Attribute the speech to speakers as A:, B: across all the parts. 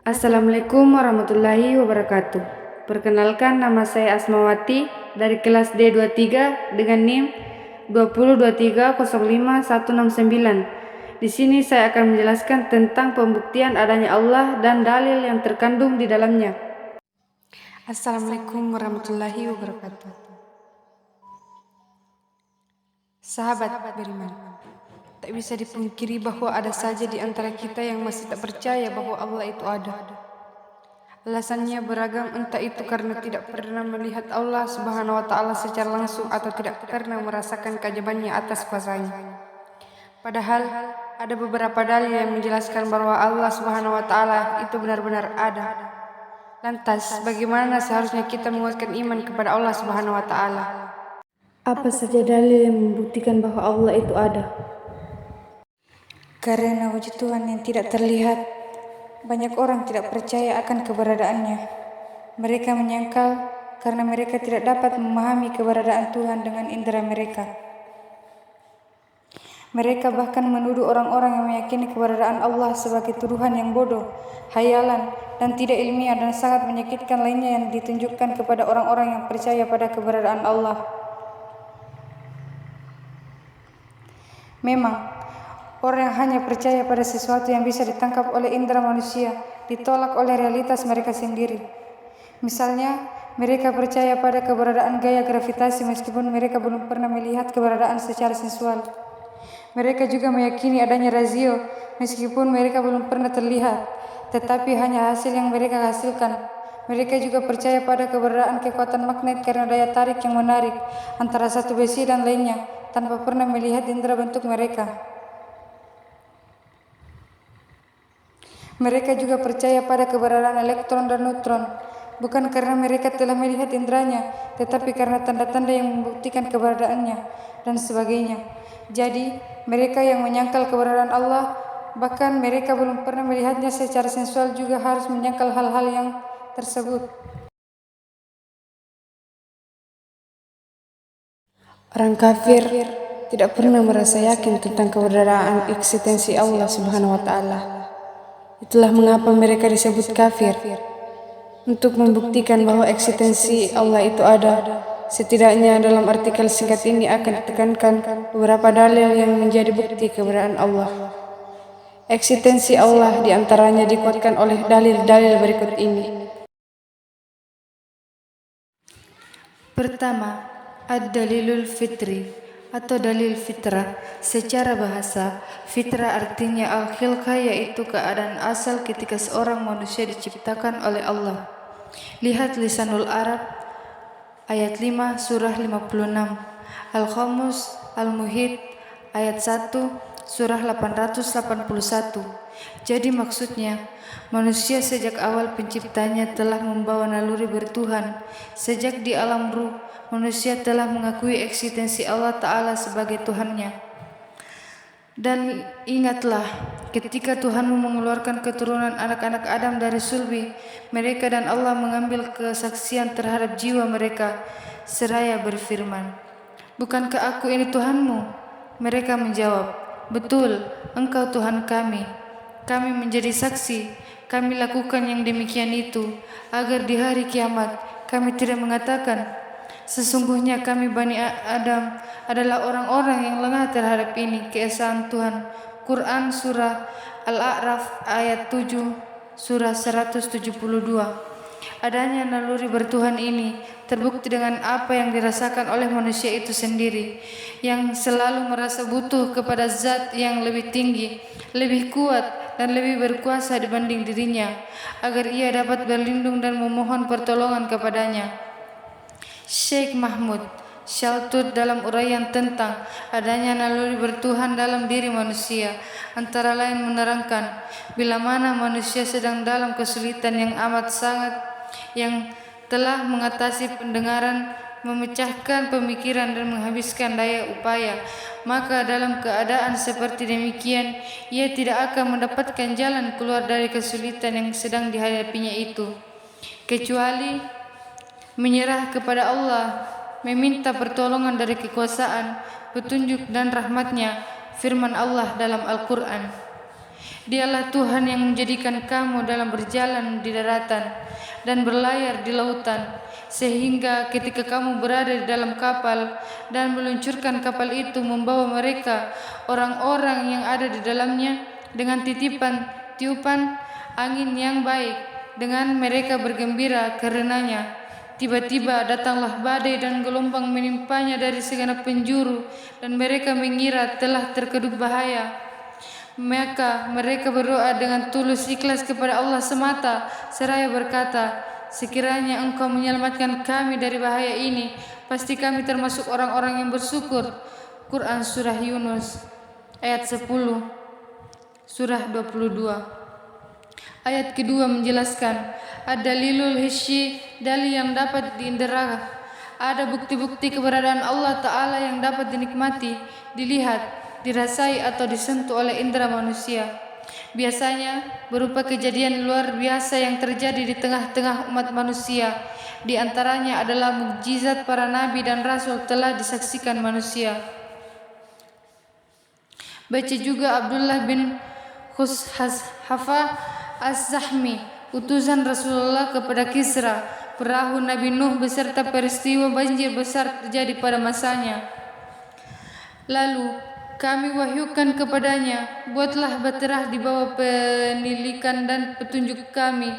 A: Assalamualaikum warahmatullahi wabarakatuh. Perkenalkan, nama saya Asmawati dari kelas D23 dengan NIM 2023051169. Di sini saya akan menjelaskan tentang pembuktian adanya Allah dan dalil yang terkandung di dalamnya. Assalamualaikum warahmatullahi wabarakatuh. Sahabat beriman, tak bisa dipungkiri bahwa ada saja di antara kita yang masih tak percaya bahwa Allah itu ada. Alasannya beragam, entah itu karena tidak pernah melihat Allah Subhanahu wa Ta'ala secara langsung atau tidak pernah merasakan keajabannya atas kuasanya. Padahal ada beberapa dalil yang menjelaskan bahwa Allah Subhanahu wa Ta'ala itu benar-benar ada. Lantas, bagaimana seharusnya kita menguatkan iman kepada Allah Subhanahu wa Ta'ala? Apa saja dalil yang membuktikan bahwa Allah itu ada?
B: Karena wujud Tuhan yang tidak terlihat, banyak orang tidak percaya akan keberadaannya. Mereka menyangkal karena mereka tidak dapat memahami keberadaan Tuhan dengan indera mereka. Mereka bahkan menuduh orang-orang yang meyakini keberadaan Allah sebagai tuduhan yang bodoh, hayalan, dan tidak ilmiah dan sangat menyakitkan lainnya yang ditunjukkan kepada orang-orang yang percaya pada keberadaan Allah. Memang, orang yang hanya percaya pada sesuatu yang bisa ditangkap oleh indera manusia ditolak oleh realitas mereka sendiri. Misalnya, mereka percaya pada keberadaan gaya gravitasi meskipun mereka belum pernah melihat keberadaan secara sensual. Mereka juga meyakini adanya razio meskipun mereka belum pernah terlihat, tetapi hanya hasil yang mereka hasilkan. Mereka juga percaya pada keberadaan kekuatan magnet karena daya tarik yang menarik antara satu besi dan lainnya tanpa pernah melihat indera bentuk mereka. Mereka juga percaya pada keberadaan elektron dan neutron, bukan karena mereka telah melihat inderanya, tetapi karena tanda-tanda yang membuktikan keberadaannya, dan sebagainya. Jadi, mereka yang menyangkal keberadaan Allah, bahkan mereka belum pernah melihatnya secara sensual juga harus menyangkal hal-hal yang tersebut.
A: Orang kafir tidak pernah merasa yakin tentang keberadaan eksistensi Allah Subhanahu wa Ta'ala. Itulah mengapa mereka disebut kafir. Untuk membuktikan bahwa eksistensi Allah itu ada, setidaknya dalam artikel singkat ini akan ditekankan beberapa dalil yang menjadi bukti keberadaan Allah. Eksistensi Allah diantaranya dikuatkan oleh dalil-dalil berikut ini. Pertama, ad-dalilul fitri atau dalil fitrah. Secara bahasa, fitrah artinya al-khilqah, yaitu keadaan asal ketika seorang manusia diciptakan oleh Allah. Lihat Lisanul Arab ayat 5 surah 56, Al-Qamus Al-Muhit ayat 1 surah 881. Jadi maksudnya, manusia sejak awal penciptanya telah membawa naluri bertuhan. Sejak di alam ruh, manusia telah mengakui eksistensi Allah Ta'ala sebagai Tuhannya. Dan ingatlah, ketika Tuhanmu mengeluarkan keturunan anak-anak Adam dari sulbi mereka dan Allah mengambil kesaksian terhadap jiwa mereka, seraya berfirman, "Bukankah aku ini Tuhanmu?" Mereka menjawab, "Betul, Engkau Tuhan kami. Kami menjadi saksi, kami lakukan yang demikian itu, agar di hari kiamat kami tidak mengatakan, sesungguhnya kami Bani Adam adalah orang-orang yang lengah terhadap ini keesaan Tuhan." Quran Surah Al-A'raf ayat 7 Surah 172. Adanya naluri bertuhan ini terbukti dengan apa yang dirasakan oleh manusia itu sendiri, yang selalu merasa butuh kepada zat yang lebih tinggi, lebih kuat, dan lebih berkuasa dibanding dirinya, agar ia dapat berlindung dan memohon pertolongan kepadanya. Syekh Mahmud Shaltut dalam uraian tentang adanya naluri bertuhan dalam diri manusia, antara lain menerangkan, bila mana manusia sedang dalam kesulitan yang amat sangat, yang telah mengatasi pendengaran, memecahkan pemikiran dan menghabiskan daya upaya, maka dalam keadaan seperti demikian ia tidak akan mendapatkan jalan keluar dari kesulitan yang sedang dihadapinya itu, kecuali menyerah kepada Allah, meminta pertolongan dari kekuasaan, petunjuk dan rahmatnya. Firman Allah dalam Al-Quran, Dialah Tuhan yang menjadikan kamu dalam berjalan di daratan dan berlayar di lautan, sehingga ketika kamu berada di dalam kapal dan meluncurkan kapal itu membawa mereka orang-orang yang ada di dalamnya dengan tiupan angin yang baik, dengan mereka bergembira karenanya. Tiba-tiba datanglah badai dan gelombang menimpanya dari segenap penjuru, dan mereka mengira telah terkedut bahaya. Maka mereka berdoa dengan tulus ikhlas kepada Allah semata, seraya berkata, sekiranya Engkau menyelamatkan kami dari bahaya ini, pasti kami termasuk orang-orang yang bersyukur. Quran Surah Yunus ayat 10, Surah 22. Ayat kedua menjelaskan, ad-dalilul hissi, dalil yang dapat diindera. Ada bukti-bukti keberadaan Allah Ta'ala yang dapat dinikmati, dilihat, dirasai atau disentuh oleh indera manusia. Biasanya berupa kejadian luar biasa yang terjadi di tengah-tengah umat manusia. Di antaranya adalah mukjizat para nabi dan rasul telah disaksikan manusia. Baca juga Abdullah bin Hafa Az-Zahmi, utusan Rasulullah kepada Kisra, perahu Nabi Nuh beserta peristiwa banjir besar terjadi pada masanya. Lalu kami wahyukan kepadanya, buatlah bahtera di bawah penilikan dan petunjuk kami.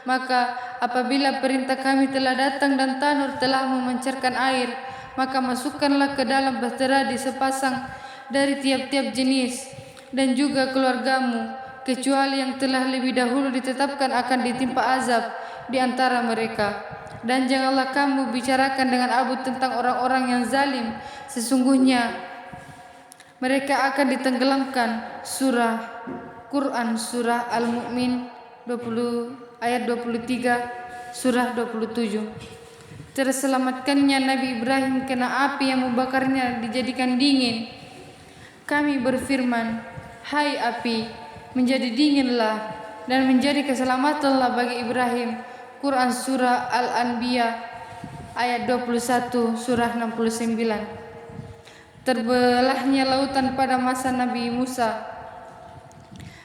A: Maka apabila perintah kami telah datang dan tanur telah memancarkan air, maka masukkanlah ke dalam bahtera di sepasang dari tiap-tiap jenis, dan juga keluargamu, kecuali yang telah lebih dahulu ditetapkan akan ditimpa azab di antara mereka. Dan janganlah kamu bicarakan dengan Abu tentang orang-orang yang zalim, sesungguhnya mereka akan ditenggelamkan. Quran Surah Al-Mu'min 20 ayat 23, Surah 27. Terselamatkannya Nabi Ibrahim kena api yang membakarnya dijadikan dingin. Kami berfirman, hai api, menjadi dinginlah dan menjadi keselamatanlah bagi Ibrahim. Quran Surah Al-Anbiya ayat 21, Surah 69. Terbelahnya lautan pada masa Nabi Musa.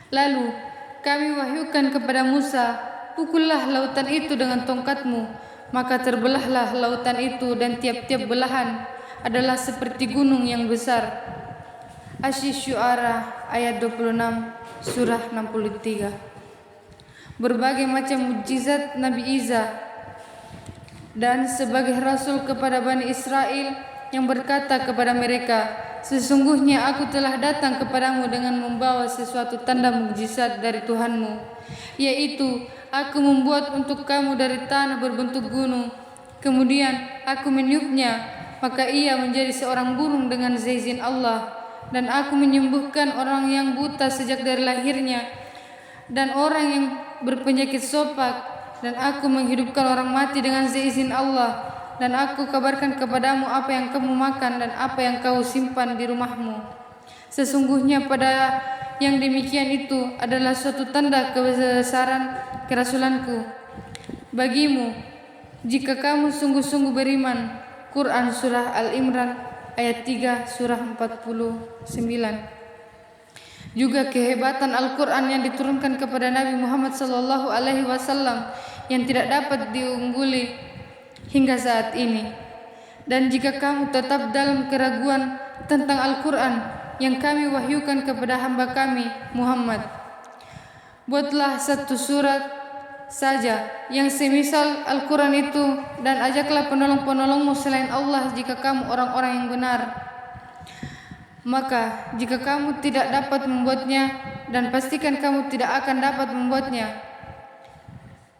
A: Lalu kami wahyukan kepada Musa, pukullah lautan itu dengan tongkatmu. Maka terbelahlah lautan itu, dan tiap-tiap belahan adalah seperti gunung yang besar. Asy-Syu'ara ayat 26, Surah 63. Berbagai macam mukjizat Nabi Isa dan sebagai rasul kepada Bani Israel yang berkata kepada mereka, sesungguhnya aku telah datang kepadamu dengan membawa sesuatu tanda mukjizat dari Tuhanmu, yaitu aku membuat untuk kamu dari tanah berbentuk gunung, kemudian aku meniupnya, maka ia menjadi seorang burung dengan seizin Allah, dan aku menyembuhkan orang yang buta sejak dari lahirnya, dan orang yang berpenyakit sopak, dan aku menghidupkan orang mati dengan seizin Allah, dan aku kabarkan kepadamu apa yang kamu makan dan apa yang kau simpan di rumahmu. Sesungguhnya pada yang demikian itu adalah suatu tanda kebesaran kerasulanku bagimu, jika kamu sungguh-sungguh beriman. Quran Surah Al-Imran ayat 3, Surah 49. Juga kehebatan Al-Quran yang diturunkan kepada Nabi Muhammad SAW yang tidak dapat diungguli hingga saat ini. Dan jika kamu tetap dalam keraguan tentang Al-Quran yang kami wahyukan kepada hamba kami Muhammad, buatlah satu surat saja yang semisal Al-Quran itu, dan ajaklah penolong-penolongmu selain Allah jika kamu orang-orang yang benar. Maka jika kamu tidak dapat membuatnya, dan pastikan kamu tidak akan dapat membuatnya,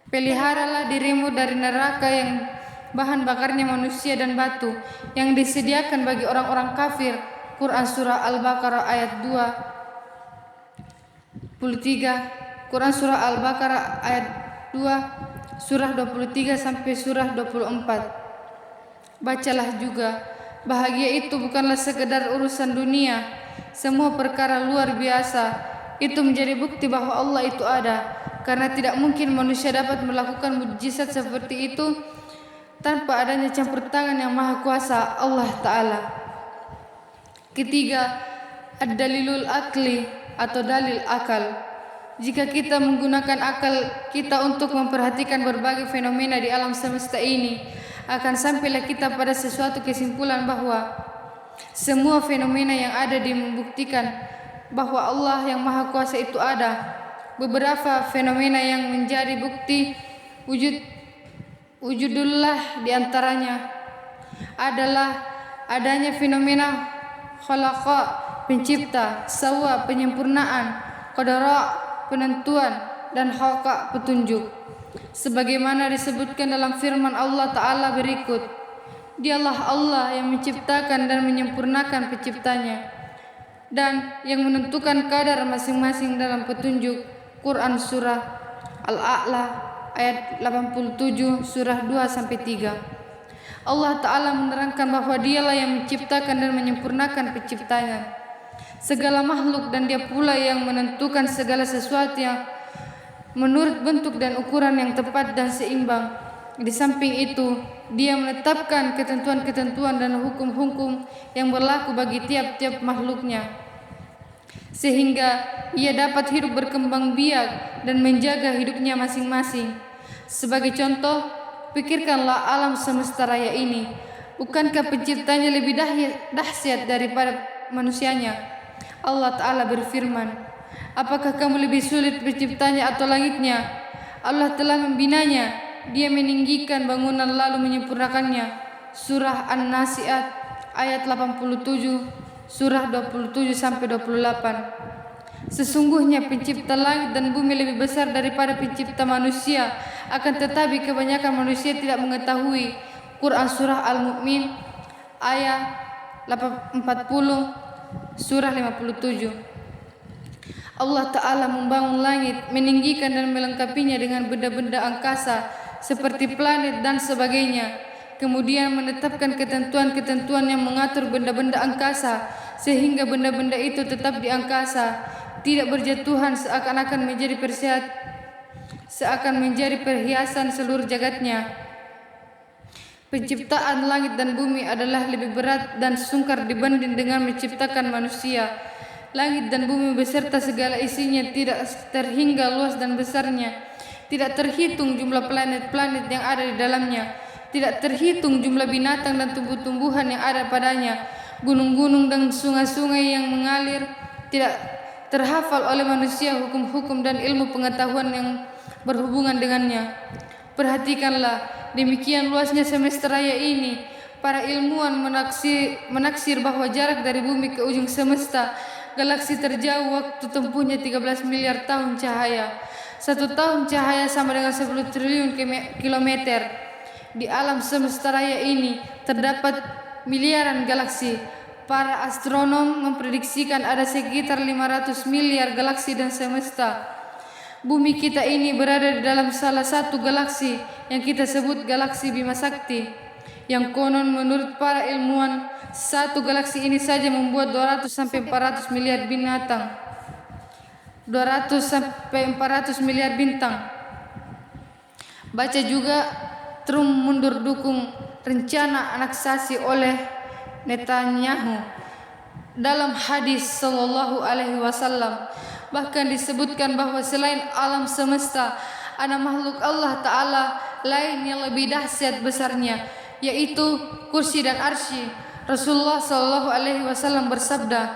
A: peliharalah dirimu dari neraka yang bahan bakarnya manusia dan batu, yang disediakan bagi orang-orang kafir. Quran Surah Al-Baqarah ayat 23, Quran Surah Al-Baqarah ayat 2, Surah 23 sampai Surah 24. Bacalah juga, bahagia itu bukanlah sekedar urusan dunia, semua perkara luar biasa itu menjadi bukti bahwa Allah itu ada, karena tidak mungkin manusia dapat melakukan mukjizat seperti itu tanpa adanya campur tangan yang maha kuasa Allah Ta'ala. Ketiga, ad-dalilul akli atau dalil akal. Jika kita menggunakan akal kita untuk memperhatikan berbagai fenomena di alam semesta ini, akan sampailah kita pada sesuatu kesimpulan bahwa semua fenomena yang ada membuktikan bahwa Allah yang Maha Kuasa itu ada. Beberapa fenomena yang menjadi bukti wujudullah di antaranya adalah adanya fenomena khalaqa, pencipta, sawa, penyempurnaan, qadara, penentuan, dan haqa, petunjuk. Sebagaimana disebutkan dalam firman Allah Ta'ala berikut, Dialah Allah yang menciptakan dan menyempurnakan penciptanya dan yang menentukan kadar masing-masing dalam petunjuk. Quran Surah Al-A'la ayat 87, surah 2-3. Allah Ta'ala menerangkan bahwa Dialah yang menciptakan dan menyempurnakan penciptanya segala makhluk, dan Dia pula yang menentukan segala sesuatu yang menurut bentuk dan ukuran yang tepat dan seimbang. Di samping itu, Dia menetapkan ketentuan-ketentuan dan hukum-hukum yang berlaku bagi tiap-tiap makhluknya, sehingga ia dapat hidup berkembang biak dan menjaga hidupnya masing-masing. Sebagai contoh, pikirkanlah alam semesta raya ini. Bukankah penciptanya lebih dahsyat daripada manusianya? Allah Ta'ala berfirman, apakah kamu lebih sulit penciptanya atau langitnya? Allah telah membinanya, Dia meninggikan bangunan lalu menyempurnakannya. Surah An-Nasi'at ayat 87, surah 27-28. Sesungguhnya pencipta langit dan bumi lebih besar daripada pencipta manusia, akan tetapi kebanyakan manusia tidak mengetahui. Quran Surah Al-Mu'min ayat 40, surah 57. Allah Ta'ala membangun langit, meninggikan dan melengkapinya dengan benda-benda angkasa seperti planet dan sebagainya. Kemudian menetapkan ketentuan-ketentuan yang mengatur benda-benda angkasa sehingga benda-benda itu tetap di angkasa, tidak berjatuhan seakan menjadi perhiasan seluruh jagatnya. Penciptaan langit dan bumi adalah lebih berat dan sungkar dibanding dengan menciptakan manusia. Langit dan bumi beserta segala isinya tidak terhingga luas dan besarnya. Tidak terhitung jumlah planet-planet yang ada di dalamnya. Tidak terhitung jumlah binatang dan tumbuh-tumbuhan yang ada padanya. Gunung-gunung dan sungai-sungai yang mengalir. Tidak terhafal oleh manusia hukum-hukum dan ilmu pengetahuan yang berhubungan dengannya. Perhatikanlah, demikian luasnya semesta raya ini. Para ilmuwan menaksir bahwa jarak dari bumi ke ujung semesta galaksi terjauh waktu tempuhnya 13 miliar tahun cahaya. 1 tahun cahaya sama dengan 10 triliun kilometer. Di alam semesta raya ini terdapat miliaran galaksi. Para astronom memprediksikan ada sekitar 500 miliar galaksi dan semesta. Bumi kita ini berada di dalam salah satu galaksi yang kita sebut galaksi Bima Sakti, yang konon menurut para ilmuwan satu galaksi ini saja membuat 200-400 miliar binatang, 200-400 miliar bintang. Baca juga Trump mundur dukung rencana aneksasi oleh Netanyahu. Dalam hadis sallallahu alaihi wasallam bahkan disebutkan bahwa selain alam semesta ada makhluk Allah Ta'ala lain yang lebih dahsyat besarnya, yaitu kursi dan arsy. Rasulullah sallallahu alaihi wasallam bersabda,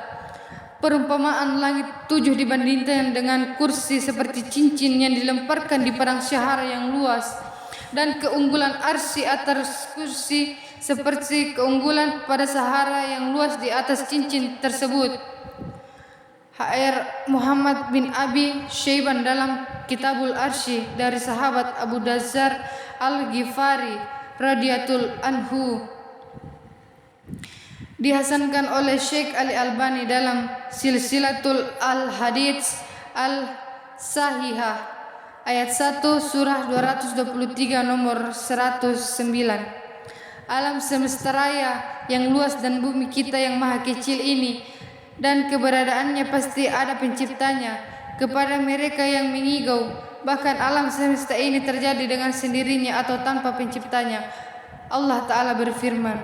A: perumpamaan langit 7 dibandingkan dengan kursi seperti cincin yang dilemparkan di padang syahara yang luas, dan keunggulan arsy atas kursi seperti keunggulan pada Sahara yang luas di atas cincin tersebut. HR Muhammad bin Abi Syaiban dalam Kitabul Arsy dari sahabat Abu Dazar Al-Ghifari radhiyallahu anhu. Dihasankan oleh Syekh Ali Albani dalam Silsilatul Al-Hadits Al-Sahihah ayat 1 surah 223 nomor 109. Alam semesta raya yang luas dan bumi kita yang maha kecil ini dan keberadaannya pasti ada penciptanya. Kepada mereka yang mengigau bahkan alam semesta ini terjadi dengan sendirinya atau tanpa penciptanya, Allah Ta'ala berfirman,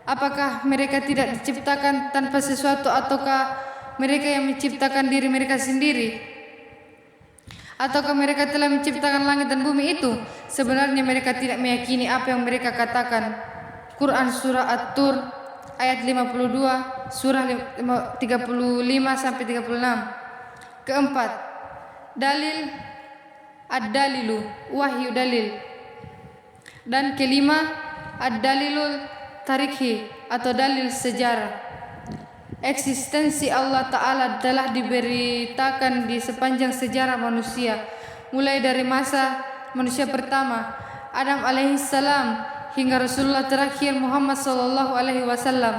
A: apakah mereka tidak diciptakan tanpa sesuatu, ataukah mereka yang menciptakan diri mereka sendiri? Ataukah mereka telah menciptakan langit dan bumi itu? Sebenarnya mereka tidak meyakini apa yang mereka katakan. Quran Surah At-Tur ayat 52, Surah 35 sampai 36. Keempat, dalil ad-dalilu, wahyu dalil. Dan kelima, ad-dalilul tarikhi atau dalil sejarah. Eksistensi Allah Ta'ala telah diberitakan di sepanjang sejarah manusia, mulai dari masa manusia pertama Adam alaihissalam hingga Rasulullah terakhir Muhammad sallallahu alaihi wasallam.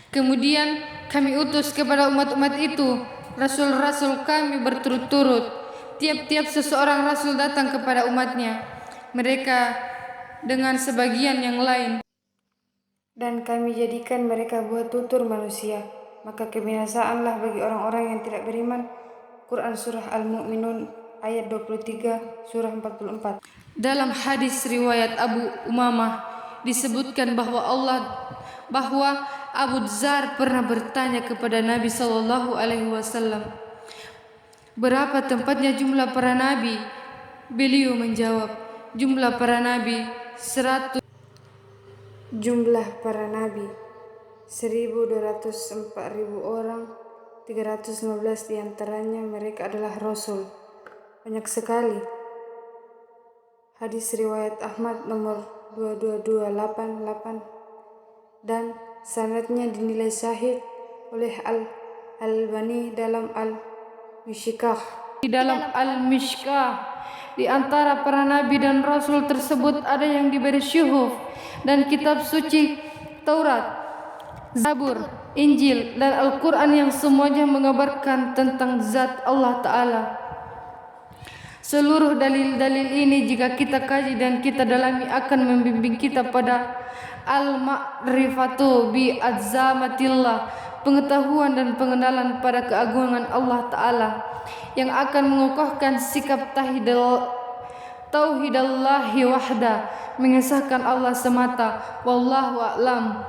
A: Kemudian kami utus kepada umat-umat itu rasul-rasul kami berturut-turut. Tiap-tiap seseorang rasul datang kepada umatnya, mereka dengan sebagian yang lain.
B: Dan kami jadikan mereka buah tutur manusia, maka kebinasaanlah bagi orang-orang yang tidak beriman. Quran Surah Al-Mu'minun ayat 23, Surah 44.
A: Dalam hadis riwayat Abu Umamah disebutkan bahwa Abu Dzar pernah bertanya kepada Nabi sallallahu alaihi wasallam, berapa tempatnya jumlah para nabi? Beliau menjawab, jumlah para nabi 100.
B: Jumlah para nabi 1.204.000 orang, 315 diantaranya mereka adalah rasul. Banyak sekali. Hadis riwayat Ahmad nomor 22288 dan sanadnya dinilai sahih oleh Al-Albani dalam Al-Mishkah.
A: Di dalam Al-Mishkah, di antara para nabi dan rasul tersebut ada yang diberi syuhuf dan kitab suci Taurat, Zabur, Injil, dan Al-Quran yang semuanya mengabarkan tentang zat Allah Ta'ala. Seluruh dalil-dalil ini jika kita kaji dan kita dalami akan membimbing kita pada al-ma'rifatu bi azamatillah, pengetahuan dan pengenalan pada keagungan Allah Ta'ala, yang akan mengokohkan sikap tauhidallahi wahda, mengesahkan Allah semata. Wallahu a'lam.